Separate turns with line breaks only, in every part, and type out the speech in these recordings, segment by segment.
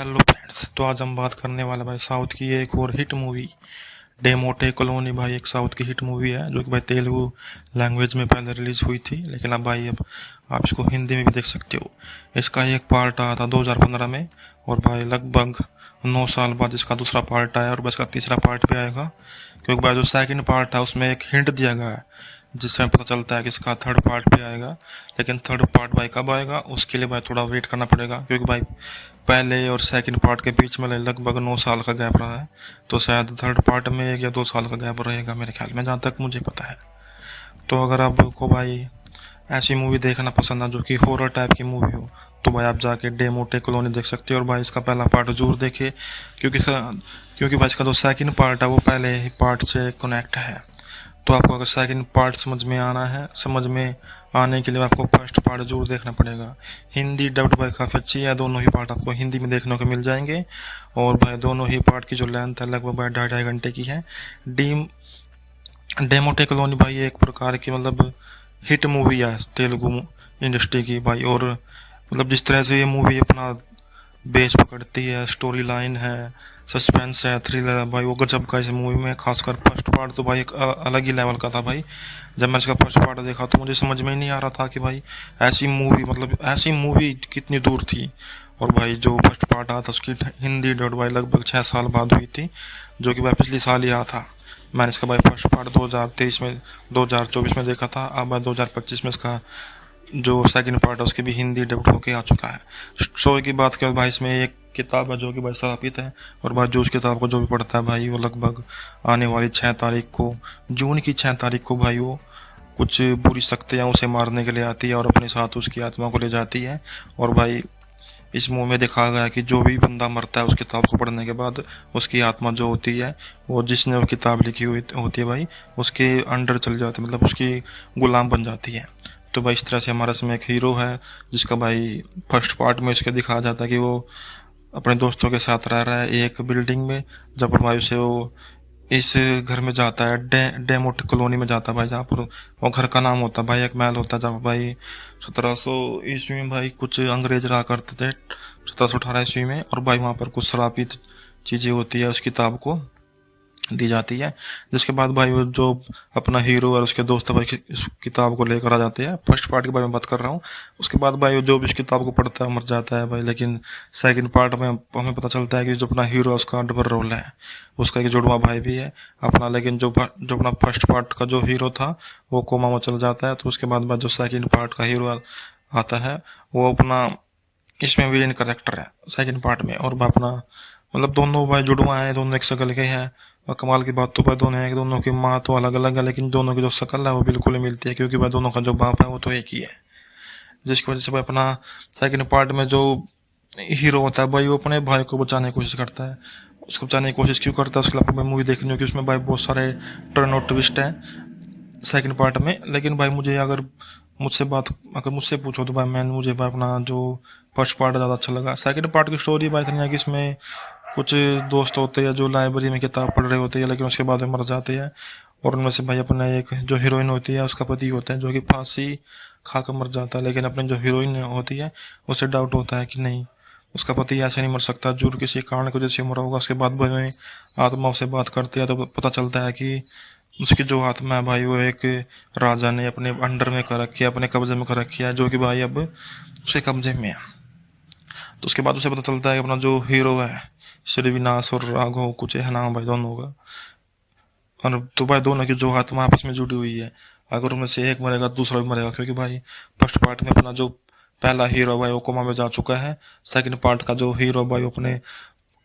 Hello friends. तो आज हम बात करने वाले भाई साउथ की एक और हिट मूवी डेमोटे कॉलोनी। भाई एक साउथ की हिट मूवी है जो कि भाई तेलुगु लैंग्वेज में पहले रिलीज हुई थी, लेकिन अब भाई अब आप इसको हिंदी में भी देख सकते हो। इसका एक पार्ट आया था 2015 में, और भाई लगभग 9 साल बाद इसका दूसरा पार्ट आया, और बस इसका तीसरा पार्ट भी आएगा, क्योंकि भाई जो सेकंड पार्ट है उसमें एक हिंट दिया गया है जिससे पता चलता है कि इसका थर्ड पार्ट भी आएगा। लेकिन थर्ड पार्ट भाई कब आएगा उसके लिए भाई थोड़ा वेट करना पड़ेगा, क्योंकि भाई पहले और सेकंड पार्ट के बीच में लगभग 9 साल का गैप रहा है, तो शायद थर्ड पार्ट में 1 या 2 साल का गैप रहेगा मेरे ख्याल में, जहाँ तक मुझे पता है। तो अगर आपको भाई ऐसी मूवी देखना पसंद है जो कि हॉरर टाइप की मूवी हो, तो भाई आप जाके डेमोटे कॉलोनी देख सकते हो, और भाई इसका पहला पार्ट जरूर देखे, क्योंकि भाई इसका जो सेकंड पार्ट है वो पहले ही पार्ट से कनेक्ट है। तो आपको अगर सेकंड पार्ट समझ में आने के लिए आपको फर्स्ट पार्ट जरूर देखना पड़ेगा। हिंदी डब्ड भाई काफ़ी अच्छी है, दोनों ही पार्ट आपको हिंदी में देखने को मिल जाएंगे, और भाई दोनों ही पार्ट की जो लेंथ है लगभग भाई 2.5 घंटे की है। डीम डेमोटे कॉलोनी भाई एक प्रकार की हिट मूवी है तेलुगु इंडस्ट्री की भाई, और जिस तरह से ये मूवी अपना बेस पकड़ती है, स्टोरी लाइन है, सस्पेंस है, थ्रिलर है भाई, वो गजब का इस मूवी में। खासकर फर्स्ट पार्ट तो भाई एक अलग ही लेवल का था भाई। जब मैं इसका फर्स्ट पार्ट देखा तो मुझे समझ में ही नहीं आ रहा था कि भाई ऐसी मूवी कितनी दूर थी। और भाई जो फर्स्ट पार्ट आया था उसकी हिंदी डब भाई लगभग 6 साल बाद हुई थी, जो कि भाई पिछले साल ही आया था। मैंने इसका भाई फर्स्ट पार्ट 2024 में देखा था, अब भाई 2025 में इसका जो सेकंड पार्ट है उसकी भी हिंदी डब्ड होके आ चुका है। स्टोरी की बात करें भाई, इसमें एक किताब है जो कि भाई स्थापित है, और भाई जो उस किताब को जो भी पढ़ता है भाई वो लगभग आने वाली 6 तारीख को, जून की 6 तारीख को भाई वो कुछ बुरी शक्तियाँ उसे मारने के लिए आती है और अपने साथ उसकी आत्मा को ले जाती है। और भाई इस मूवी में दिखाया गया है कि जो भी बंदा मरता है उस किताब को पढ़ने के बाद, उसकी आत्मा जो होती है वो जिसने वो किताब लिखी हुई होती है भाई उसके अंडर चल जाती है, उसकी गुलाम बन जाती है। तो भाई इस तरह से हमारे इसमें एक हीरो है जिसका भाई फर्स्ट पार्ट में इसके दिखाया जाता है कि वो अपने दोस्तों के साथ रह रहा है एक बिल्डिंग में, जब भाई उसे वो इस घर में जाता है, डेमोट कॉलोनी में जाता है भाई, जहाँ पर वो घर का नाम होता है भाई एक महल होता है, जहाँ भाई 1700 ईस्वी में भाई कुछ अंग्रेज रहा करते थे, 1718 ईस्वी में, और भाई वहाँ पर कुछ श्रापित चीज़ें होती है उस किताब को दी जाती है। जिसके बाद भाई वो जो अपना हीरो और उसके दोस्त भाई इस किताब को लेकर आ जाते हैं। फर्स्ट पार्ट के बारे में बात कर रहा हूँ। उसके बाद भाई वो जो भी इस किताब को पढ़ता है मर जाता है भाई, लेकिन सेकंड पार्ट में हमें पता चलता है कि जो अपना हीरो है उसका डबल रोल है, उसका एक जुड़वा भाई भी है अपना। लेकिन जो अपना फर्स्ट पार्ट का जो हीरो था वो कोमा में चल जाता है, तो उसके बाद जो सेकेंड पार्ट का हीरो आता है वो अपना इसमें विलेन करेक्टर है सेकंड पार्ट में। और अपना दोनों भाई जुड़वा हैं, दोनों एक शक्ल के हैं, और कमाल की बात तो भाई दोनों हैं, दोनों की माँ तो अलग अलग है लेकिन दोनों की जो शक्ल है वो बिल्कुल ही मिलती है, क्योंकि भाई दोनों का जो बाप है वो तो एक ही है। जिसकी वजह से भाई अपना सेकंड पार्ट में जो हीरो होता है भाई वो अपने भाई को बचाने की कोशिश करता है। उसको बचाने की कोशिश क्यों करता है उसके लिए आपको मूवी देखनी होगी, उसमें भाई बहुत सारे टर्न और ट्विस्ट हैं सेकंड पार्ट में। लेकिन भाई अगर मुझसे पूछो तो भाई मुझे भाई अपना जो फर्स्ट पार्ट ज़्यादा अच्छा लगा। सेकंड पार्ट की स्टोरी भाई इतनी है कि इसमें कुछ दोस्त होते हैं जो लाइब्रेरी में किताब पढ़ रहे होते हैं, लेकिन उसके बाद में मर जाते हैं, और उनमें से भाई अपने एक जो हीरोइन होती है उसका पति होता है जो कि फांसी खाकर मर जाता है। लेकिन अपने जो हीरोइन होती है उसे डाउट होता है कि नहीं, उसका पति ऐसे नहीं मर सकता, जरूर किसी कारण की वजह से मरा होगा। उसके बाद भाई आत्मा उससे बात करती है तो पता चलता है कि उसकी जो आत्मा है भाई वो एक राजा ने अपने अंडर में कर रखी है, अपने कब्जे में कर रखी है, जो कि भाई अब उसके कब्जे में है। तो उसके बाद उसे पता चलता है कि अपना जो हीरो है श्रीविनाश और राघव कुछ है नाम भाई दोनों का, और तो भाई दोनों की जो आत्मा आपस में जुड़ी हुई है, अगर उनमें से एक मरेगा दूसरा भी मरेगा, क्योंकि भाई फर्स्ट पार्ट में अपना जो पहला हीरो भाई वो कोमा में जा चुका है। सेकंड पार्ट का जो हीरो भाई अपने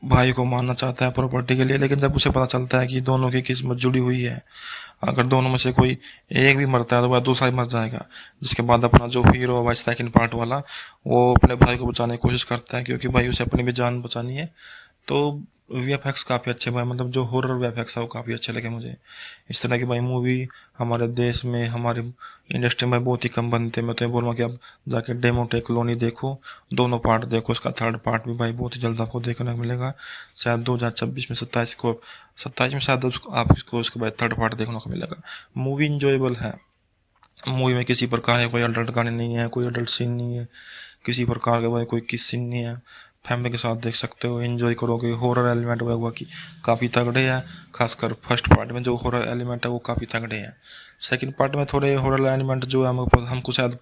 भाई को मारना चाहता है प्रॉपर्टी के लिए, लेकिन जब उसे पता चलता है कि दोनों की किस्मत जुड़ी हुई है, अगर दोनों में से कोई एक भी मरता है तो वह दूसरा ही मर जाएगा। जिसके बाद अपना जो हीरो है भाई सेकंड पार्ट वाला वो अपने भाई को बचाने की कोशिश करता है, क्योंकि भाई उसे अपनी भी जान बचानी है। तो वीएफएक्स काफ़ी अच्छे भाई, जो हॉरर वीएफएक्स है वो काफ़ी अच्छे लगे मुझे। इस तरह की भाई मूवी हमारे देश में हमारे इंडस्ट्री में बहुत ही कम बनते हैं। मैं तो ये बोलूँगा कि आप जाके डेमोटे कॉलोनी देखो, दोनों पार्ट देखो, उसका थर्ड पार्ट भी भाई बहुत ही जल्द आपको देखने को मिलेगा। शायद 2026 में 27 में शायद आपको उसके बाद थर्ड पार्ट देखने को मिलेगा। मूवी इंजॉयबल है, मूवी में किसी प्रकार के कोई अडल्ट गाने नहीं है, कोई अडल्ट सीन नहीं है, किसी प्रकार का भाई कोई किस सीन नहीं है। फैमिली के साथ देख सकते हो, एंजॉय करोगे। हॉरर एलिमेंट हुआ कि काफ़ी तगड़े हैं, खासकर फर्स्ट पार्ट में जो हॉरर एलिमेंट है वो काफ़ी तगड़े हैं। सेकंड पार्ट में थोड़े हॉरर एलिमेंट जो है हमको शायद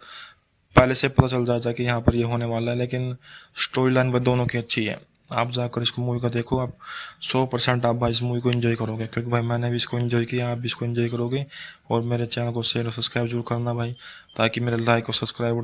पहले से पता चल जाता है कि यहाँ पर ये होने वाला है, लेकिन स्टोरी लाइन वह दोनों की अच्छी है। आप जाकर इसको मूवी को देखो, आप 100% आप भाई इस मूवी को एंजॉय करोगे, क्योंकि भाई मैंने भी इसको एंजॉय किया, आप भी इसको एंजॉय करोगे। और मेरे चैनल को शेयर और सब्सक्राइब जरूर करना भाई, ताकि मेरे लाइक और सब्सक्राइब